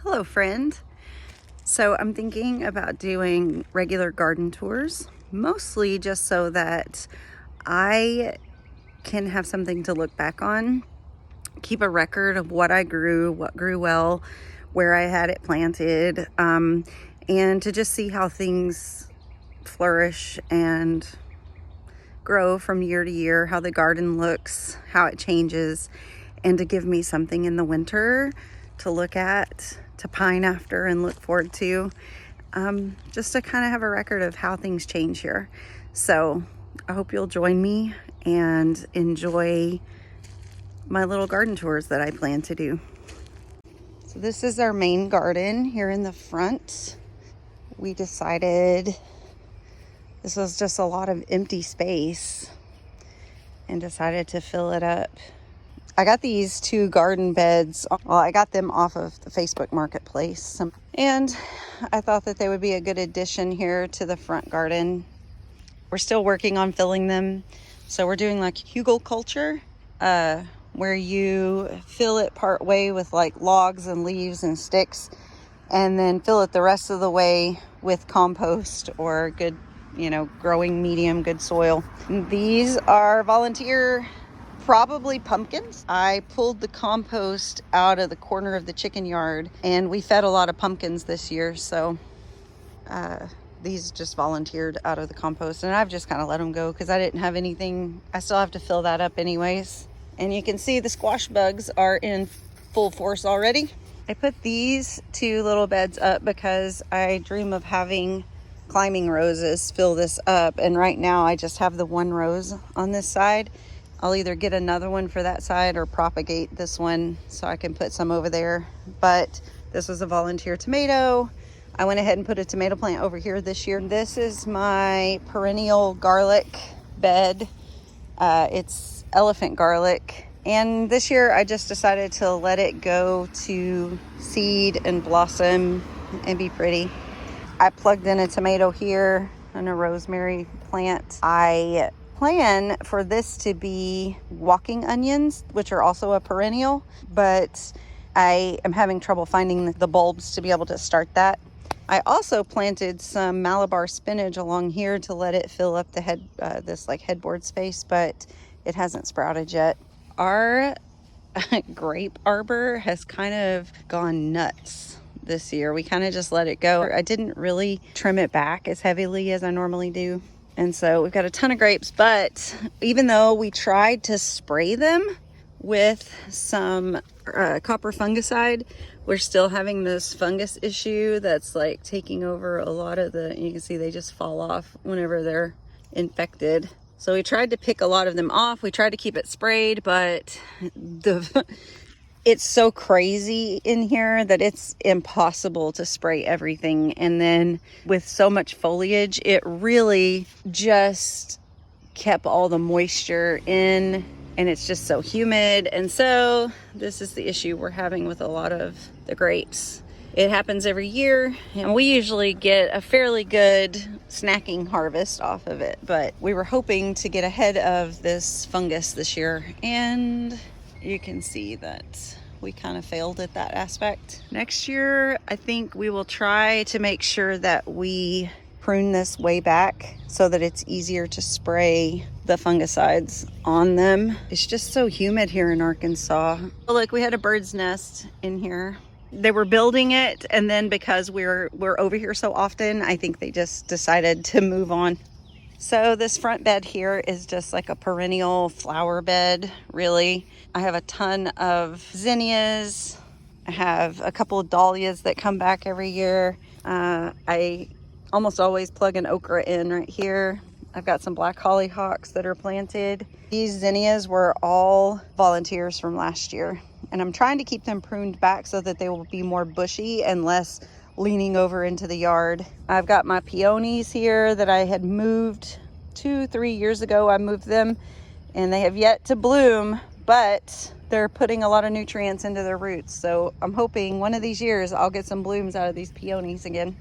Hello, friend. So I'm thinking about doing regular garden tours, mostly just so that I can have something to look back on, keep a record of what I grew, what grew well, where I had it planted, and to just see how things flourish and grow from year to year, how the garden looks, how it changes, and to give me something in the winter to look at, to pine after and look forward to, just to kind of have a record of how things change here. So I hope you'll join me and enjoy my little garden tours that I plan to do. So this is our main garden here in the front. We decided this was just a lot of empty space and decided to fill it up. I got these two garden beds. Well, I got them off of the Facebook Marketplace. And I thought that they would be a good addition here to the front garden. We're still working on filling them. So we're doing like hugelkultur, where you fill it part way with like logs and leaves and sticks, and then fill it the rest of the way with compost or good, growing medium, good soil. These are volunteer, probably pumpkins. I pulled the compost out of the corner of the chicken yard and we fed a lot of pumpkins this year. So these just volunteered out of the compost, and I've just kind of let them go because I didn't have anything. I still have to fill that up anyways. And you can see the squash bugs are in full force already. I put these two little beds up because I dream of having climbing roses fill this up. And right now I just have the one rose on this side. I'll either get another one for that side or propagate this one so I can put some over there. But this was a volunteer tomato. I went ahead and put a tomato plant over here this year. This is my perennial garlic bed. It's elephant garlic. And this year I just decided to let it go to seed and blossom and be pretty. I plugged in a tomato here and a rosemary plant. I plan for this to be walking onions, which are also a perennial, but I am having trouble finding the bulbs to be able to start that. I also planted some Malabar spinach along here to let it fill up the this like headboard space, but it hasn't sprouted yet. Our grape arbor has kind of gone nuts this year. We kind of just let it go. I didn't really trim it back as heavily as I normally do. And so we've got a ton of grapes, but even though we tried to spray them with some copper fungicide, we're still having this fungus issue that's like taking over a lot of you can see they just fall off whenever they're infected. So we tried to pick a lot of them off. We tried to keep it sprayed, but it's so crazy in here that it's impossible to spray everything. And then with so much foliage, it really just kept all the moisture in, and it's just so humid. And so this is the issue we're having with a lot of the grapes. It happens every year, and we usually get a fairly good snacking harvest off of it. But we were hoping to get ahead of this fungus this year, and you can see that we kind of failed at that aspect. Next year, I think we will try to make sure that we prune this way back so that it's easier to spray the fungicides on them. It's just so humid here in Arkansas. Look, we had a bird's nest in here. They were building it, and then because we're over here so often, I think they just decided to move on. So this front bed here is just like a perennial flower bed, really. I have a ton of zinnias. I have a couple of dahlias that come back every year. I almost always plug an okra in right here. I've got some black hollyhocks that are planted. These zinnias were all volunteers from last year, and I'm trying to keep them pruned back so that they will be more bushy and less leaning over into the yard. I've got my peonies here that I had moved 2-3 years ago. I moved them and they have yet to bloom, but they're putting a lot of nutrients into their roots. So I'm hoping one of these years I'll get some blooms out of these peonies again.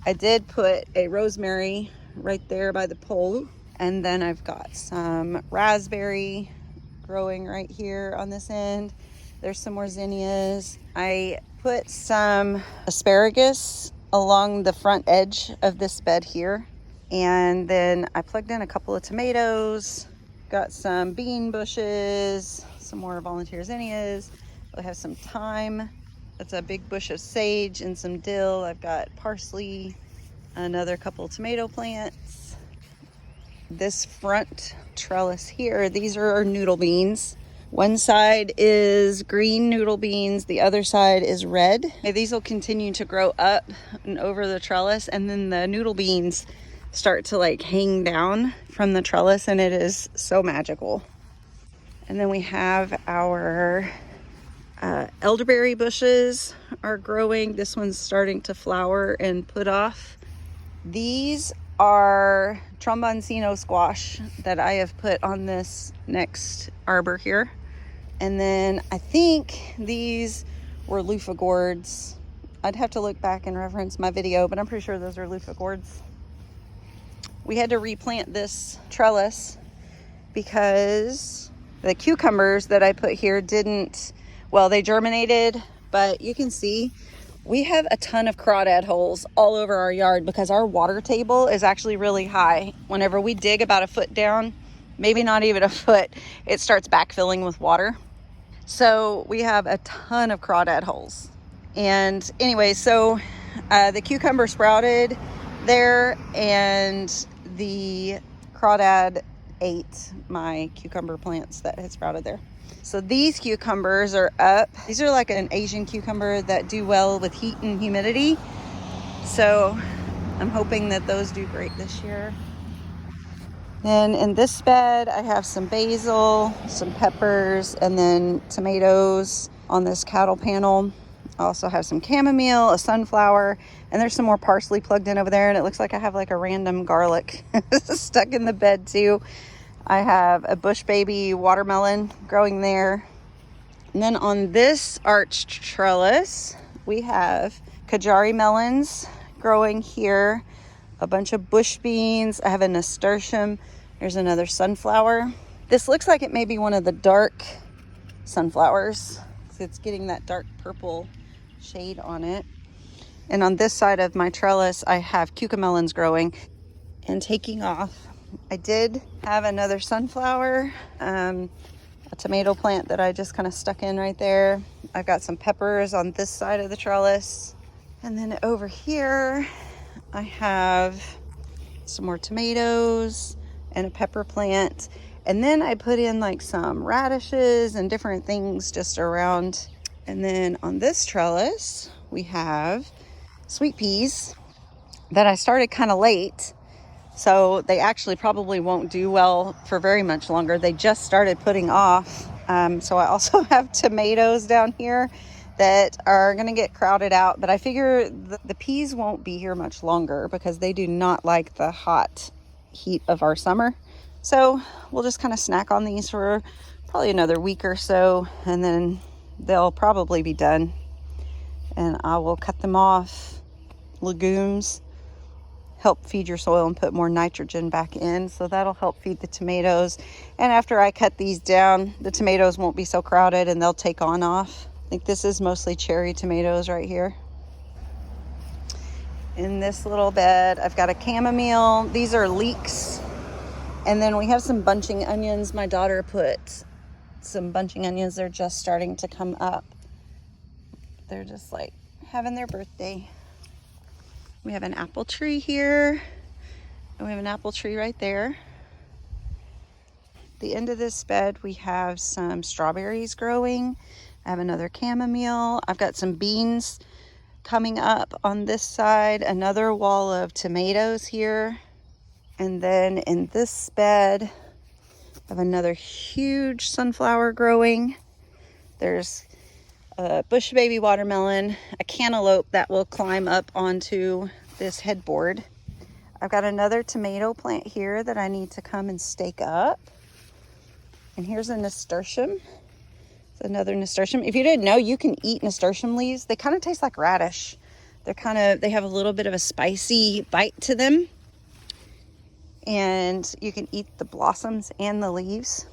I did put a rosemary right there by the pole, and then I've got some raspberry growing right here on this end. There's some more zinnias. I put some asparagus along the front edge of this bed here. And then I plugged in a couple of tomatoes, got some bean bushes, some more volunteer zinnias. I have some thyme. That's a big bush of sage and some dill. I've got parsley, another couple of tomato plants. This front trellis here, these are our noodle beans. One side is green noodle beans, the other side is red. Okay, these will continue to grow up and over the trellis, and then the noodle beans start to like hang down from the trellis, and it is so magical. And then we have our elderberry bushes are growing. This one's starting to flower and put off. These are tromboncino squash that I have put on this next arbor here. And then I think these were loofah gourds. I'd have to look back and reference my video, but I'm pretty sure those are loofah gourds. We had to replant this trellis because the cucumbers that I put here didn't, well, they germinated, but you can see we have a ton of crawdad holes all over our yard because our water table is actually really high. Whenever we dig about a foot down, maybe not even a foot, it starts backfilling with water. So we have a ton of crawdad holes. And anyway, so the cucumber sprouted there, and the crawdad ate my cucumber plants that had sprouted there. So these cucumbers are up. These are like an Asian cucumber that do well with heat and humidity. So I'm hoping that those do great this year. Then in this bed, I have some basil, some peppers, and then tomatoes on this cattle panel. I also have some chamomile, a sunflower, and there's some more parsley plugged in over there. And it looks like I have like a random garlic stuck in the bed too. I have a bush baby watermelon growing there. And then on this arched trellis, we have Kajari melons growing here, a bunch of bush beans. I have a nasturtium. There's another sunflower. This looks like it may be one of the dark sunflowers. So it's getting that dark purple shade on it. And on this side of my trellis, I have cucamelons growing and taking off. I did have another sunflower, a tomato plant that I just kind of stuck in right there. I've got some peppers on this side of the trellis. And then over here, I have some more tomatoes and a pepper plant. And then I put in like some radishes and different things just around. And then on this trellis, we have sweet peas that I started kind of late. So they actually probably won't do well for very much longer. They just started putting off. So I also have tomatoes down here that are going to get crowded out. But I figure the peas won't be here much longer because they do not like the hot heat of our summer. So we'll just kind of snack on these for probably another week or so. And then they'll probably be done. And I will cut them off. Legumes help feed your soil and put more nitrogen back in. So that'll help feed the tomatoes. And after I cut these down, the tomatoes won't be so crowded and they'll take on off. I think this is mostly cherry tomatoes right here. In this little bed, I've got a chamomile. These are leeks. And then we have some bunching onions. My daughter put some bunching onions. They're just starting to come up. They're just like having their birthday. We have an apple tree here, and we have an apple tree right there. At the end of this bed, we have some strawberries growing. I have another chamomile. I've got some beans coming up on this side, another wall of tomatoes here. And then in this bed, I have another huge sunflower growing. There's a bush baby watermelon, a cantaloupe that will climb up onto this headboard. I've got another tomato plant here that I need to come and stake up. And here's a nasturtium. It's another nasturtium. If you didn't know, you can eat nasturtium leaves. They kind of taste like radish. They have a little bit of a spicy bite to them. And you can eat the blossoms and the leaves.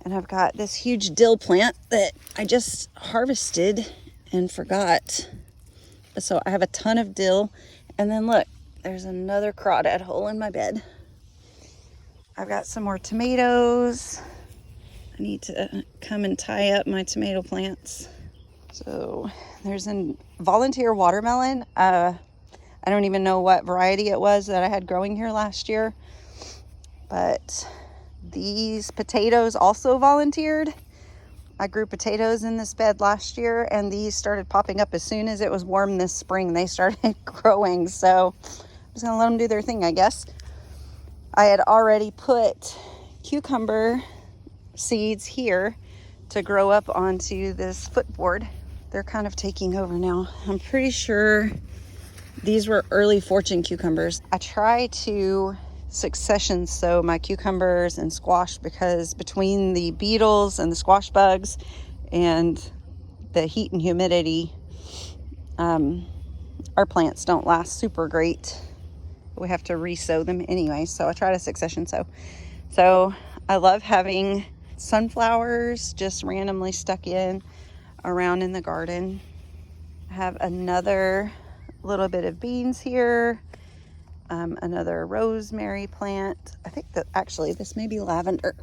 And I've got this huge dill plant that I just harvested, and forgot. So I have a ton of dill. And then look, there's another crawdad hole in my bed. I've got some more tomatoes. I need to come and tie up my tomato plants. So there's a volunteer watermelon. I don't even know what variety it was that I had growing here last year. But these potatoes also volunteered. I grew potatoes in this bed last year, and these started popping up as soon as it was warm this spring. They started growing, so I'm just gonna let them do their thing, I guess. I had already put cucumber seeds here to grow up onto this footboard. They're kind of taking over now. I'm pretty sure these were early fortune cucumbers. I try to succession sow my cucumbers and squash because between the beetles and the squash bugs and the heat and humidity, our plants don't last super great. We have to re-sow them anyway, so I try to succession sow. So I love having sunflowers just randomly stuck in around in the garden. I have another little bit of beans here, another rosemary plant. I think that actually this may be lavender.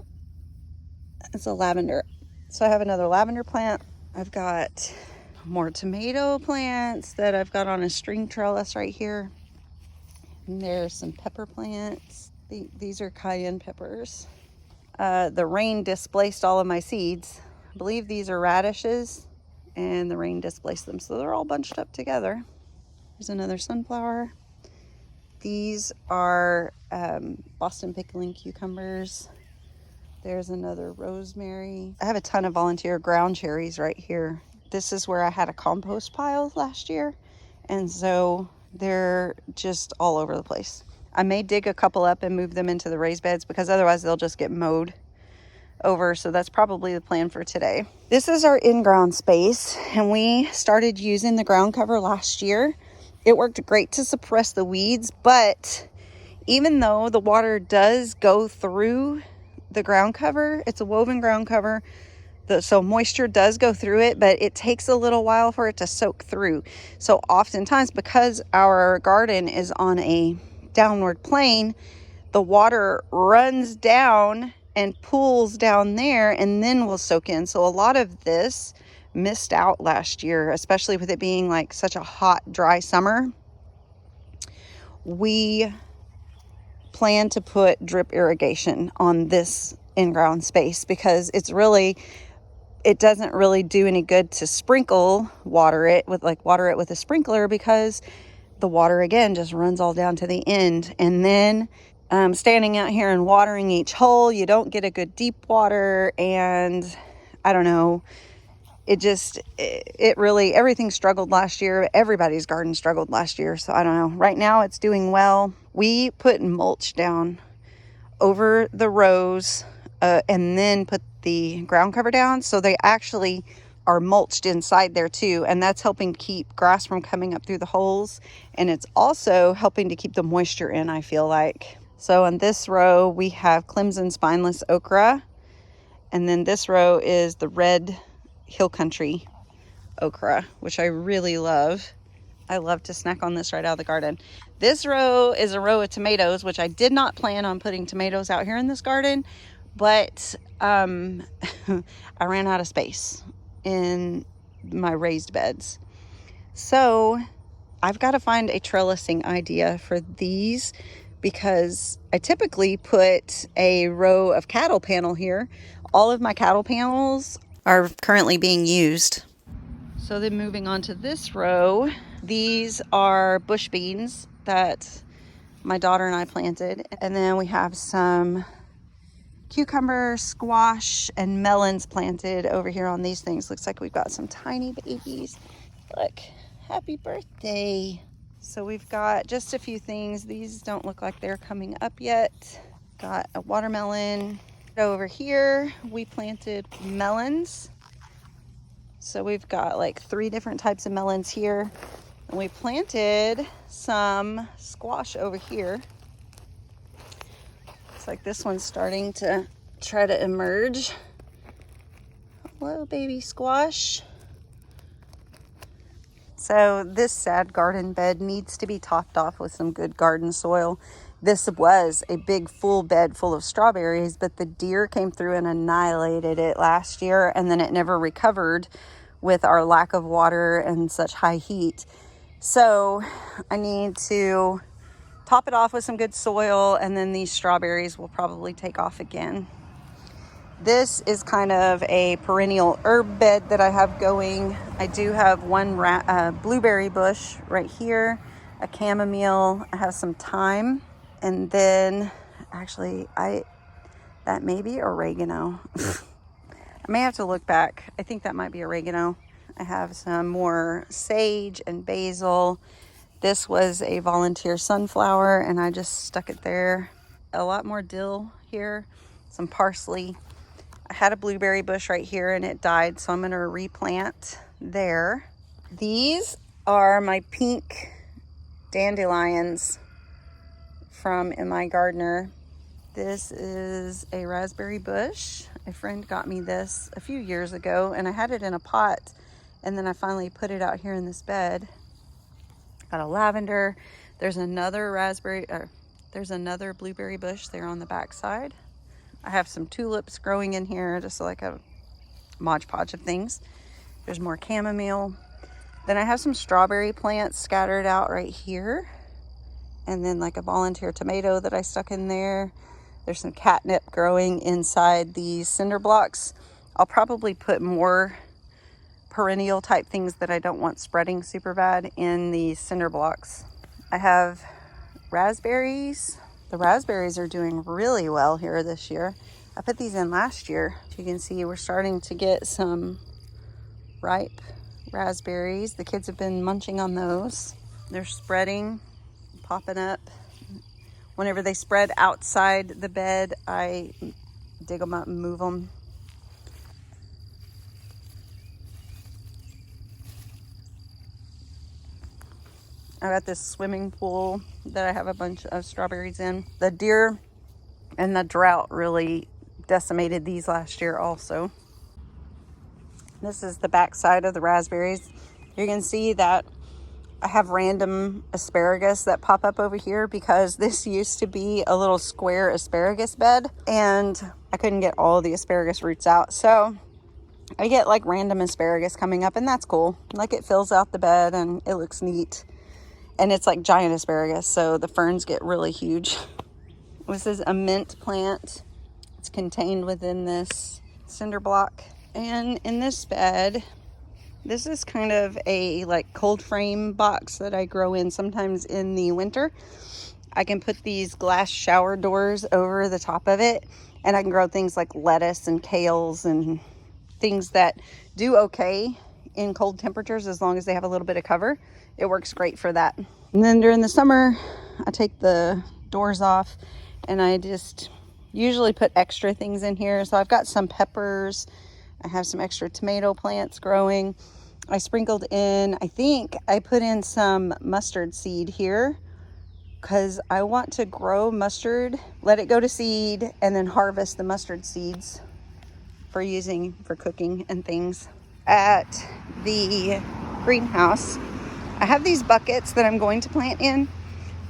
It's a lavender. So I have another lavender plant. I've got more tomato plants that I've got on a string trellis right here. And there's some pepper plants. These are cayenne peppers. The rain displaced all of my seeds. I believe these are radishes, and the rain displaced them, so they're all bunched up together. There's another sunflower. These are Boston pickling cucumbers. There's another rosemary. I have a ton of volunteer ground cherries right here. This is where I had a compost pile last year, and so they're just all over the place. I may dig a couple up and move them into the raised beds because otherwise they'll just get mowed over. So that's probably the plan for today. This is our in-ground space, and we started using the ground cover last year. It worked great to suppress the weeds, but even though the water does go through the ground cover, it's a woven ground cover, so moisture does go through it, but it takes a little while for it to soak through. So oftentimes, because our garden is on a downward plane, the water runs down and pools down there and then will soak in. So a lot of this missed out last year, especially with it being like such a hot, dry summer. We plan to put drip irrigation on this in-ground space because it doesn't really do any good to water it with a sprinkler, because the water again just runs all down to the end. And then standing out here and watering each hole, you don't get a good deep water, and I don't know, it really, everything struggled last year. Everybody's garden struggled last year, so I don't know. Right now it's doing well. We put mulch down over the rows and then put the ground cover down, so they actually are mulched inside there too, and that's helping keep grass from coming up through the holes, and it's also helping to keep the moisture in, I feel like. So on this row we have Clemson spineless okra, and then this row is the red hill country okra, which I really love. I love to snack on this right out of the garden. This row is a row of tomatoes, which I did not plan on putting tomatoes out here in this garden, but I ran out of space in my raised beds. So I've got to find a trellising idea for these, because I typically put a row of cattle panel here. All of my cattle panels are currently being used. So then moving on to this row, these are bush beans that my daughter and I planted. And then we have some cucumber, squash, and melons planted over here on these things. Looks like we've got some tiny babies. Look, happy birthday. So we've got just a few things. These don't look like they're coming up yet. Got a watermelon. Over here, we planted melons. So we've got like 3 different types of melons here. And we planted some squash over here. Looks like this one's starting to try to emerge. Hello, baby squash. So this sad garden bed needs to be topped off with some good garden soil. This was a big full bed full of strawberries, but the deer came through and annihilated it last year, and then it never recovered with our lack of water and such high heat. So I need to top it off with some good soil, and then these strawberries will probably take off again. This is kind of a perennial herb bed that I have going. I do have one blueberry bush right here, a chamomile, I have some thyme, and then actually that may be oregano. I may have to look back. I think that might be oregano. I have some more sage and basil. This was a volunteer sunflower and I just stuck it there. A lot more dill here, some parsley. I had a blueberry bush right here and it died, so I'm going to replant there. These are my pink dandelions from My Gardener. This is a raspberry bush. A friend got me this a few years ago and I had it in a pot, and then I finally put it out here in this bed. Got a lavender. There's another blueberry bush there on the back side. I have some tulips growing in here, just like a Mod Podge of things. There's more chamomile. Then I have some strawberry plants scattered out right here. And then like a volunteer tomato that I stuck in there. There's some catnip growing inside these cinder blocks. I'll probably put more perennial type things that I don't want spreading super bad in these cinder blocks. I have raspberries. The raspberries are doing really well here this year. I put these in last year. You can see we're starting to get some ripe raspberries. The kids have been munching on those. They're spreading, popping up. Whenever they spread outside the bed, I dig them up and move them. I got this swimming pool that I have a bunch of strawberries in. The deer and the drought really decimated these last year also. This is the back side of the raspberries. You can see that I have random asparagus that pop up over here because this used to be a little square asparagus bed and I couldn't get all the asparagus roots out. So I get like random asparagus coming up, and that's cool. Like, it fills out the bed and it looks neat. And it's like giant asparagus, so the ferns get really huge. This is a mint plant. It's contained within this cinder block. And in this bed, this is kind of a like cold frame box that I grow in sometimes in the winter. I can put these glass shower doors over the top of it, and I can grow things like lettuce and kales and things that do okay in cold temperatures as long as they have a little bit of cover. It works great for that. And then during the summer, I take the doors off and I just usually put extra things in here. So I've got some peppers. I have some extra tomato plants growing. I sprinkled in, I think I put in some mustard seed here because I want to grow mustard, let it go to seed, and then harvest the mustard seeds for using for cooking and things. At the greenhouse, I have these buckets that I'm going to plant in.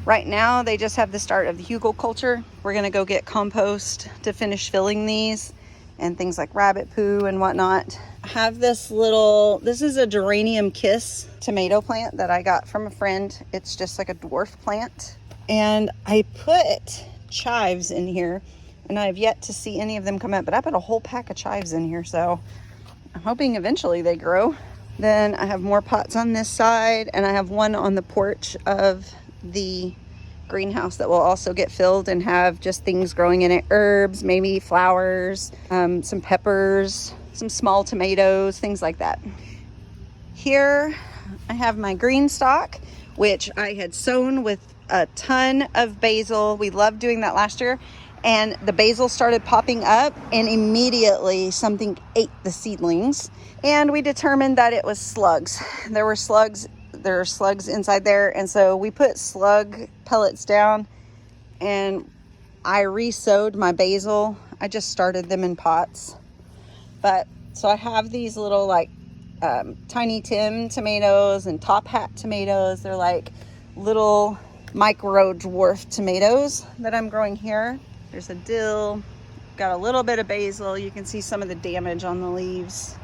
Right now, they just have the start of the hugelkultur. We're gonna go get compost to finish filling these and things like rabbit poo and whatnot. I have this is a geranium kiss tomato plant that I got from a friend. It's just like a dwarf plant. And I put chives in here and I have yet to see any of them come up, but I put a whole pack of chives in here, so I'm hoping eventually they grow. Then I have more pots on this side, and I have one on the porch of the greenhouse that will also get filled and have just things growing in it. Herbs, maybe flowers, some peppers, some small tomatoes, things like that. Here I have my green stalk, which I had sown with a ton of basil. We loved doing that last year. And the basil started popping up and immediately something ate the seedlings. And we determined that it was slugs. There are slugs inside there. And so we put slug pellets down and I re-sowed my basil. I just started them in pots. So I have these little like Tiny Tim tomatoes and top hat tomatoes. They're like little micro dwarf tomatoes that I'm growing here. There's a dill, got a little bit of basil. You can see some of the damage on the leaves.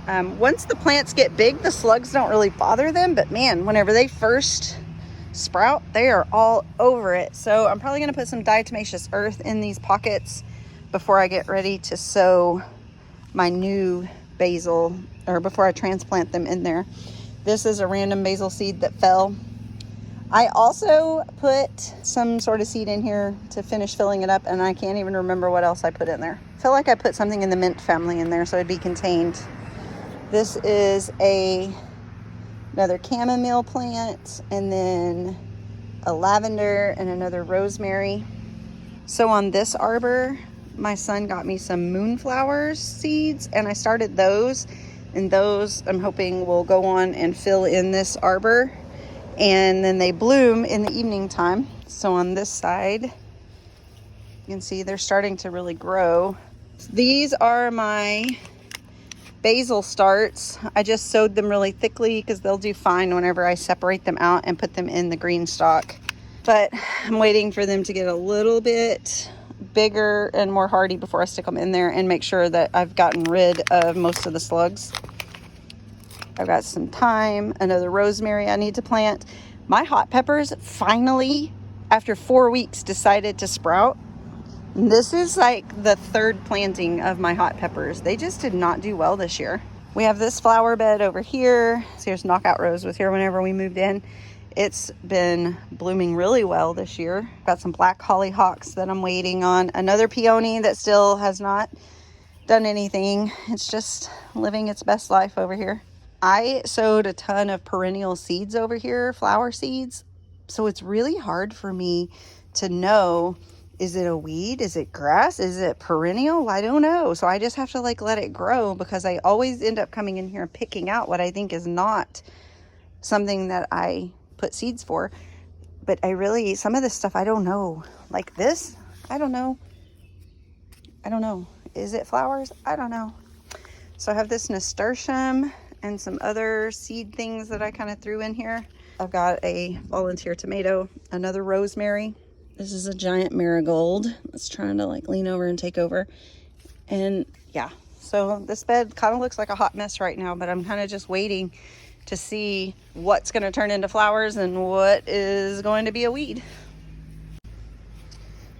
Once the plants get big, the slugs don't really bother them, but man, whenever they first sprout, they are all over it. So I'm probably going to put some diatomaceous earth in these pockets before I get ready to sow my new basil, or before I transplant them in there. This is a random basil seed that fell. I also put some sort of seed in here to finish filling it up, and I can't even remember what else I put in there. I feel like I put something in the mint family in there so it'd be contained. This is another chamomile plant, and then a lavender and another rosemary. So on this arbor, my son got me some moonflower seeds, and I started those, and those I'm hoping will go on and fill in this arbor, and then they bloom in the evening time. So on this side, you can see they're starting to really grow. These are my basil starts. I just sowed them really thickly because they'll do fine whenever I separate them out and put them in the green stock. But I'm waiting for them to get a little bit bigger and more hardy before I stick them in there and make sure that I've gotten rid of most of the slugs. I've got some thyme, another rosemary I need to plant. My hot peppers finally, after 4 weeks, decided to sprout. This is like the third planting of my hot peppers. They just did not do well this year. We have this flower bed over here. So here's knockout rose was here whenever we moved in. It's been blooming really well this year. Got some black hollyhocks that I'm waiting on. Another peony that still has not done anything. It's just living its best life over here. I sowed a ton of perennial seeds over here, flower seeds. So it's really hard for me to know, is it a weed? Is it grass? Is it perennial? I don't know. So I just have to let it grow, because I always end up coming in here and picking out what I think is not something that I put seeds for. But some of this stuff, I don't know. Like this, I don't know. Is it flowers? I don't know. So I have this nasturtium and some other seed things that I kind of threw in here. I've got a volunteer tomato, another rosemary. This is a giant marigold that's trying to lean over and take over. And yeah, so this bed kind of looks like a hot mess right now, but I'm kind of just waiting to see what's going to turn into flowers and what is going to be a weed.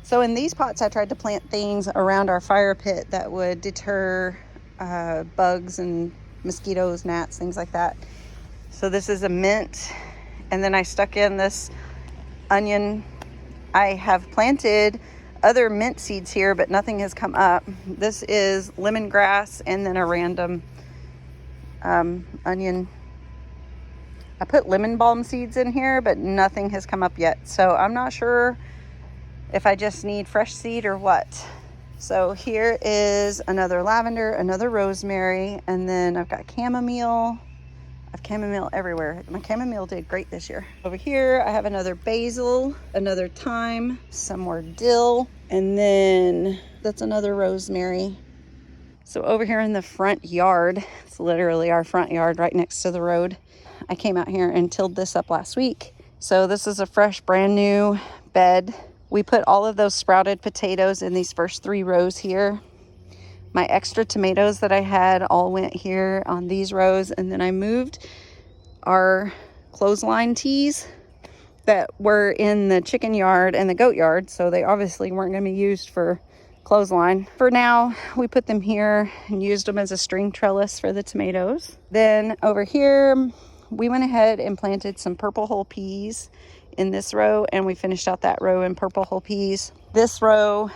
So in these pots, I tried to plant things around our fire pit that would deter bugs and mosquitoes, gnats, things like that. So this is a mint, and then I stuck in this onion. I have planted other mint seeds here, but nothing has come up. This is lemongrass and then a random onion. I put lemon balm seeds in here, but nothing has come up yet. So I'm not sure if I just need fresh seed or what. So here is another lavender, another rosemary, and then I've got chamomile. I have chamomile everywhere. My chamomile did great this year. Over here, I have another basil, another thyme, some more dill, and then that's another rosemary. So over here in the front yard, it's literally our front yard right next to the road. I came out here and tilled this up last week. So this is a fresh, brand new bed. We put all of those sprouted potatoes in these first 3 rows here. My extra tomatoes that I had all went here on these rows, and then I moved our clothesline tees that were in the chicken yard and the goat yard, so they obviously weren't going to be used for clothesline. For now, we put them here and used them as a string trellis for the tomatoes. Then over here, we went ahead and planted some purple whole peas in this row, and we finished out that row in purple whole peas. This row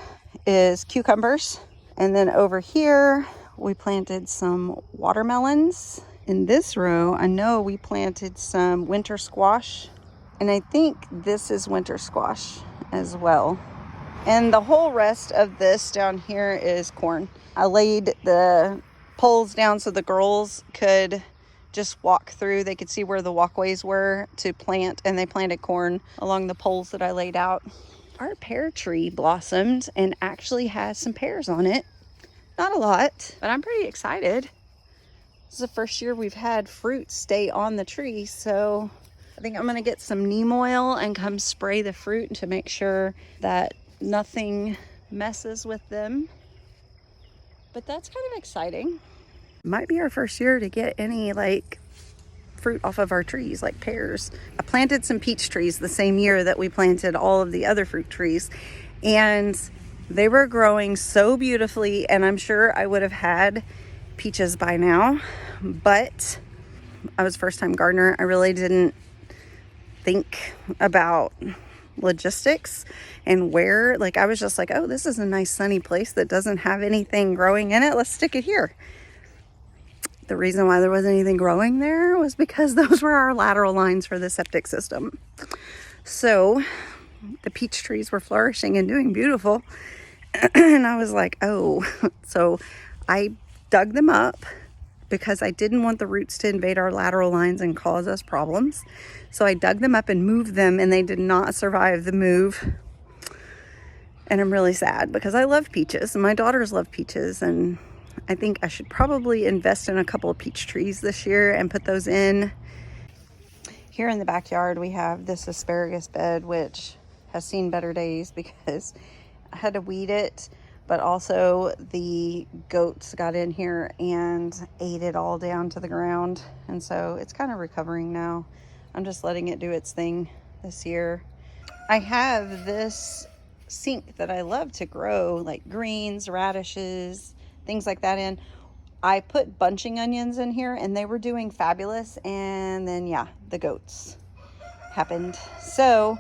is cucumbers. And then over here, we planted some watermelons. In this row, I know we planted some winter squash. And I think this is winter squash as well. And the whole rest of this down here is corn. I laid the poles down so the girls could just walk through. They could see where the walkways were to plant, and they planted corn along the poles that I laid out. Our pear tree blossomed and actually has some pears on it. Not a lot, but I'm pretty excited. This is the first year we've had fruit stay on the tree, so I think I'm gonna get some neem oil and come spray the fruit to make sure that nothing messes with them. But that's kind of exciting. Might be our first year to get any like fruit off of our trees, like pears. I planted some peach trees the same year that we planted all of the other fruit trees, and they were growing so beautifully, and I'm sure I would have had peaches by now, but I was first time gardener. I really didn't think about logistics and where, like I was just like, oh, this is a nice sunny place that doesn't have anything growing in it, let's stick it here. The reason why there wasn't anything growing there was because those were our lateral lines for the septic system. So the peach trees were flourishing and doing beautiful, and I was like, oh. So I dug them up because I didn't want the roots to invade our lateral lines and cause us problems. So I dug them up and moved them, and they did not survive the move. And I'm really sad because I love peaches and my daughters love peaches, and I think I should probably invest in a couple of peach trees this year and put those in. Here in the backyard we have this asparagus bed, which has seen better days because I had to weed it, but also the goats got in here and ate it all down to the ground, and so it's kind of recovering now. I'm just letting it do its thing this year. I have this sink that I love to grow like greens, radishes, things like that in. I put bunching onions in here and they were doing fabulous, and then yeah, the goats happened. So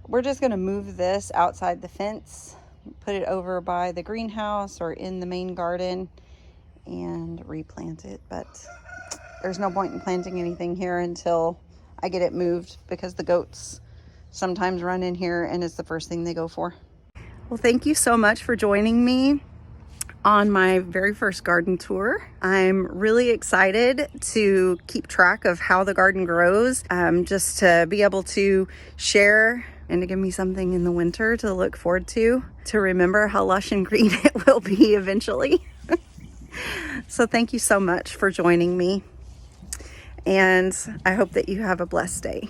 we're just going to move this outside the fence, put it over by the greenhouse or in the main garden, and replant it. But there's no point in planting anything here until I get it moved, because the goats sometimes run in here and it's the first thing they go for. Well, thank you so much for joining me on my very first garden tour. I'm really excited to keep track of how the garden grows, just to be able to share and to give me something in the winter to look forward to remember how lush and green it will be eventually. So thank you so much for joining me, and I hope that you have a blessed day.